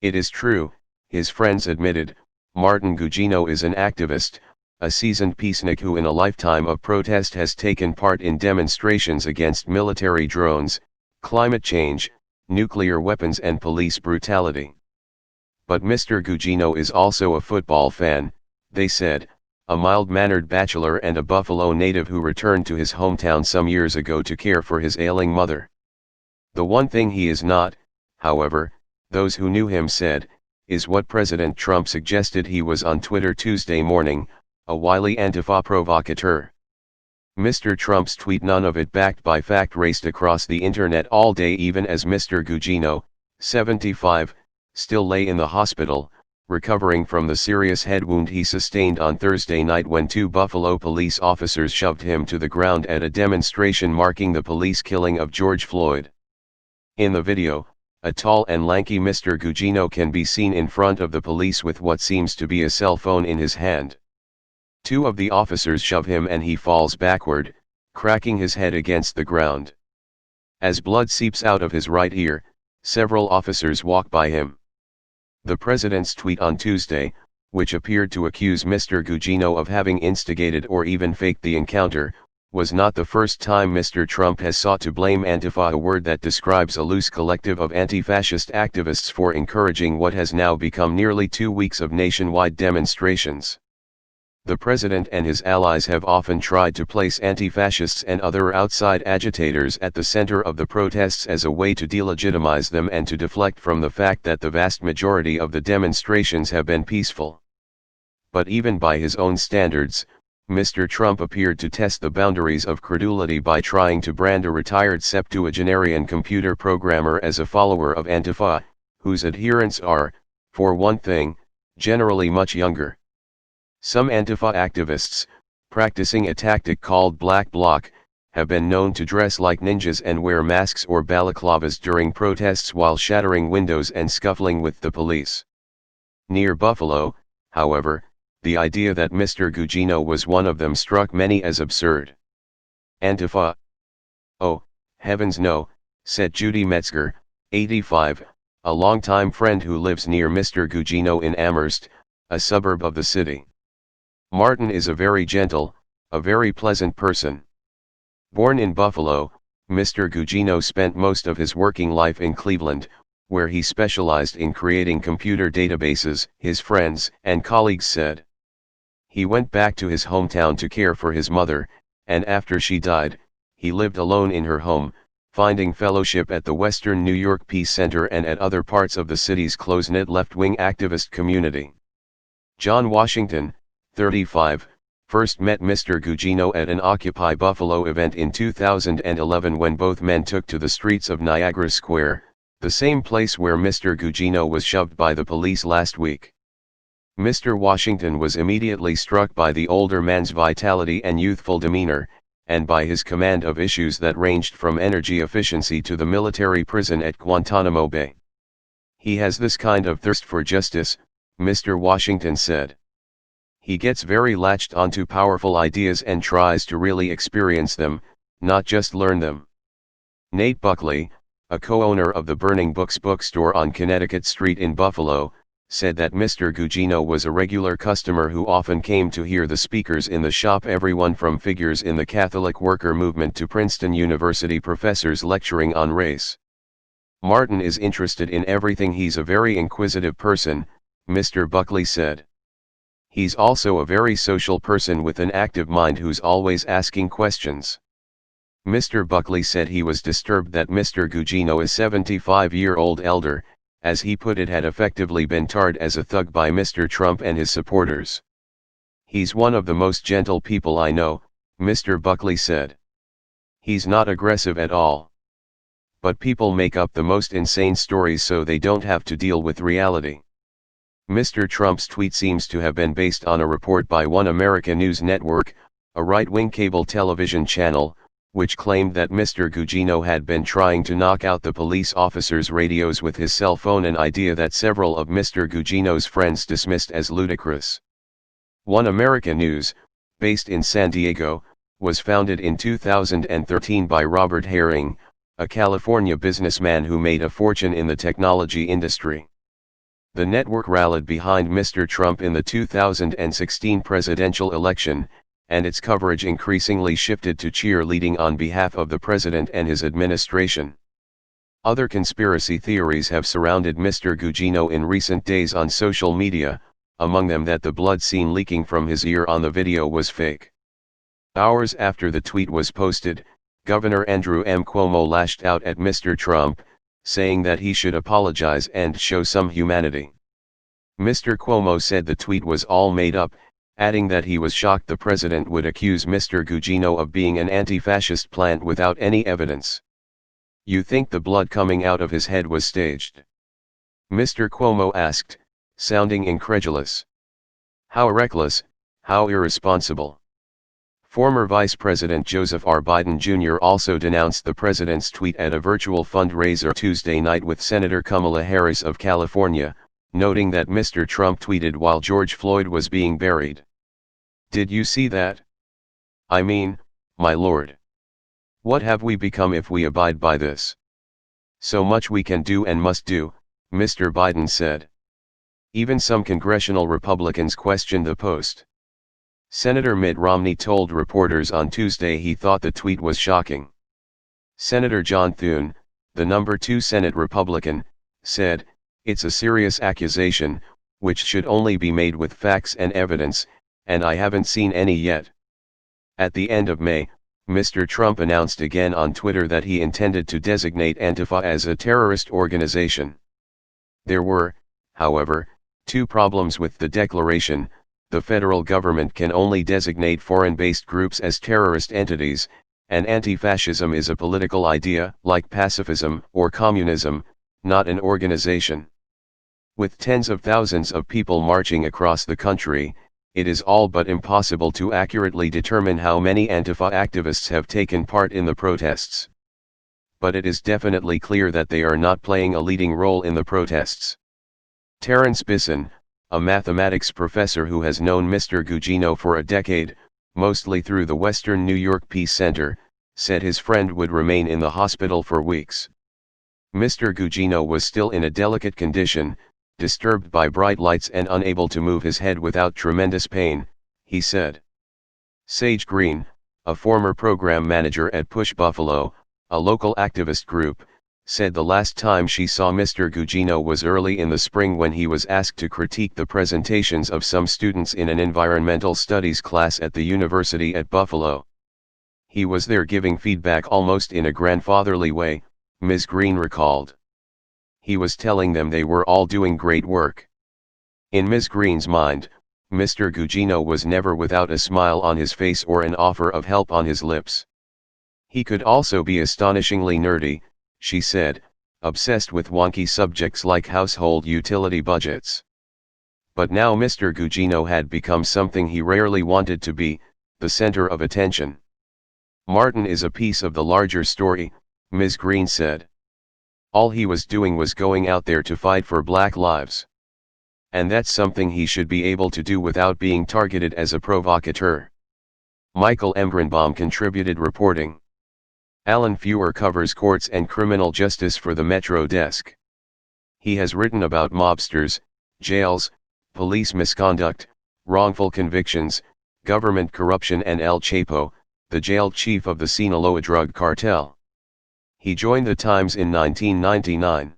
It is true, his friends admitted. Martin Gugino is an activist, a seasoned peacenik who in a lifetime of protest has taken part in demonstrations against military drones, climate change, nuclear weapons and police brutality. But Mr. Gugino is also a football fan, they said, a mild-mannered bachelor and a Buffalo native who returned to his hometown some years ago to care for his ailing mother. The one thing he is not, however, those who knew him said, is what President Trump suggested he was on Twitter Tuesday morning, a wily Antifa provocateur. Mr. Trump's tweet, none of it backed by fact, raced across the internet all day even as Mr. Gugino, 75, still lay in the hospital, recovering from the serious head wound he sustained on Thursday night when two Buffalo police officers shoved him to the ground at a demonstration marking the police killing of George Floyd. In the video, a tall and lanky Mr. Gugino can be seen in front of the police with what seems to be a cell phone in his hand. Two of the officers shove him and he falls backward, cracking his head against the ground. As blood seeps out of his right ear, several officers walk by him. The president's tweet on Tuesday, which appeared to accuse Mr. Gugino of having instigated or even faked the encounter, was not the first time Mr. Trump has sought to blame Antifa, a word that describes a loose collective of anti-fascist activists, for encouraging what has now become nearly 2 weeks of nationwide demonstrations. The president and his allies have often tried to place anti-fascists and other outside agitators at the center of the protests as a way to delegitimize them and to deflect from the fact that the vast majority of the demonstrations have been peaceful. But even by his own standards, Mr. Trump appeared to test the boundaries of credulity by trying to brand a retired septuagenarian computer programmer as a follower of Antifa, whose adherents are, for one thing, generally much younger. Some Antifa activists, practicing a tactic called Black Bloc, have been known to dress like ninjas and wear masks or balaclavas during protests while shattering windows and scuffling with the police. Near Buffalo, however, the idea that Mr. Gugino was one of them struck many as absurd. Antifa? Oh, heavens no, said Judy Metzger, 85, a longtime friend who lives near Mr. Gugino in Amherst, a suburb of the city. Martin is a very gentle, a very pleasant person. Born in Buffalo, Mr. Gugino spent most of his working life in Cleveland, where he specialized in creating computer databases, his friends and colleagues said. He went back to his hometown to care for his mother, and after she died, he lived alone in her home, finding fellowship at the Western New York Peace Center and at other parts of the city's close-knit left-wing activist community. John Washington, 35, first met Mr. Gugino at an Occupy Buffalo event in 2011 when both men took to the streets of Niagara Square, the same place where Mr. Gugino was shoved by the police last week. Mr. Washington was immediately struck by the older man's vitality and youthful demeanor, and by his command of issues that ranged from energy efficiency to the military prison at Guantanamo Bay. He has this kind of thirst for justice, Mr. Washington said. He gets very latched onto powerful ideas and tries to really experience them, not just learn them. Nate Buckley, a co-owner of the Burning Books bookstore on Connecticut Street in Buffalo, said that Mr. Gugino was a regular customer who often came to hear the speakers in the shop, everyone from figures in the Catholic worker movement to Princeton University professors lecturing on race. Martin is interested in everything. He's a very inquisitive person, Mr. Buckley said. He's also a very social person with an active mind who's always asking questions. Mr. Buckley said he was disturbed that Mr. Gugino, a 75-year-old elder, as he put it, had effectively been tarred as a thug by Mr. Trump and his supporters. He's one of the most gentle people I know, Mr. Buckley said. He's not aggressive at all. But people make up the most insane stories so they don't have to deal with reality. Mr. Trump's tweet seems to have been based on a report by One America News Network, a right-wing cable television channel, which claimed that Mr. Gugino had been trying to knock out the police officers' radios with his cell phone, an idea that several of Mr. Gugino's friends dismissed as ludicrous. One America News, based in San Diego, was founded in 2013 by Robert Herring, a California businessman who made a fortune in the technology industry. The network rallied behind Mr. Trump in the 2016 presidential election, and its coverage increasingly shifted to cheerleading on behalf of the president and his administration. Other conspiracy theories have surrounded Mr. Gugino in recent days on social media, among them that the blood seen leaking from his ear on the video was fake. Hours after the tweet was posted, Governor Andrew M. Cuomo lashed out at Mr. Trump, saying that he should apologize and show some humanity. Mr. Cuomo said the tweet was all made up, adding that he was shocked the president would accuse Mr. Gugino of being an anti-fascist plant without any evidence. "You think the blood coming out of his head was staged?" Mr. Cuomo asked, sounding incredulous. "How reckless, how irresponsible." Former Vice President Joseph R. Biden Jr. also denounced the president's tweet at a virtual fundraiser Tuesday night with Senator Kamala Harris of California, noting that Mr. Trump tweeted while George Floyd was being buried. "Did you see that? I mean, my lord. What have we become if we abide by this? So much we can do and must do," Mr. Biden said. Even some congressional Republicans questioned the post. Senator Mitt Romney told reporters on Tuesday he thought the tweet was shocking. Senator John Thune, the number 2 Senate Republican, said, "It's a serious accusation, which should only be made with facts and evidence, and I haven't seen any yet." At the end of May, Mr. Trump announced again on Twitter that he intended to designate Antifa as a terrorist organization. There were, however, 2 problems with the declaration. The federal government can only designate foreign-based groups as terrorist entities, and anti-fascism is a political idea, like pacifism or communism, not an organization. With tens of thousands of people marching across the country, it is all but impossible to accurately determine how many Antifa activists have taken part in the protests. But it is definitely clear that they are not playing a leading role in the protests. Terrence Bisson, a mathematics professor who has known Mr. Gugino for a decade, mostly through the Western New York Peace Center, said his friend would remain in the hospital for weeks. Mr. Gugino was still in a delicate condition, disturbed by bright lights and unable to move his head without tremendous pain, he said. Sage Green, a former program manager at Push Buffalo, a local activist group, said the last time she saw Mr. Gugino was early in the spring when he was asked to critique the presentations of some students in an environmental studies class at the university at Buffalo. "He was there giving feedback almost in a grandfatherly way," Ms. Green recalled. "He was telling them they were all doing great work." In Ms. Green's mind, Mr. Gugino was never without a smile on his face or an offer of help on his lips. He could also be astonishingly nerdy, she said, obsessed with wonky subjects like household utility budgets. But now Mr. Gugino had become something he rarely wanted to be, the center of attention. "Martin is a piece of the larger story," Ms. Green said. "All he was doing was going out there to fight for Black lives. And that's something he should be able to do without being targeted as a provocateur." Michael Embrenbaum contributed reporting. Alan Feuer covers courts and criminal justice for the Metro desk. He has written about mobsters, jails, police misconduct, wrongful convictions, government corruption and El Chapo, the jailed chief of the Sinaloa drug cartel. He joined the Times in 1999.